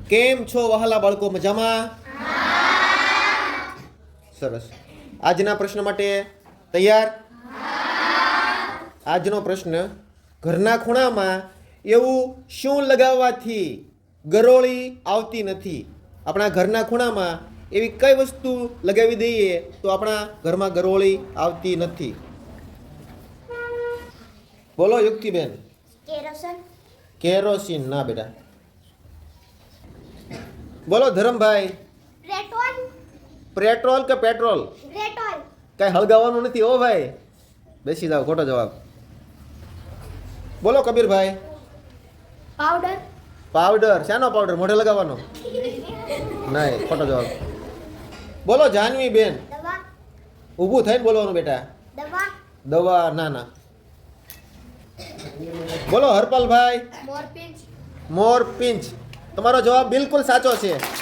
કેમ છો વહાલા બાળકો, મજામાં? સરસ. આજના પ્રશ્ન માટે તૈયાર? આજનો પ્રશ્ન, ઘરના ખૂણામાં એવું શું લગાવવાથી ગરોળી આવતી નથી? આપણા ઘરના ખૂણામાં એવી કઈ વસ્તુ લગાવી દઈએ તો આપણા ઘરમાં ગરોળી આવતી નથી? બોલો યુક્તિબેન. કેરોસન. કેરોસીન ના બેટા. બોલો ધરમભાઈ. પેટ્રોલ. પેટ્રોલ કે પેટ્રોલ? પેટ્રોલ. કઈ હળગાવવાનું નથી હો ભાઈ, બેસી જાઓ. ખોટો જવાબ. બોલો કબીરભાઈ. પાવડર. પાવડર. શાનો પાવડર? મોઢે લગાવવાનો? નહીં, ખોટો જવાબ. બોલો જાનવી બેન. દવા. ઊભું થઈને બોલવાનું બેટા. દવા. દવા. ના ના. બોલો હરપાલભાઈ. મોરપિંચ. મોર પિંચ. તમારો જવાબ બિલકુલ સાચો છે.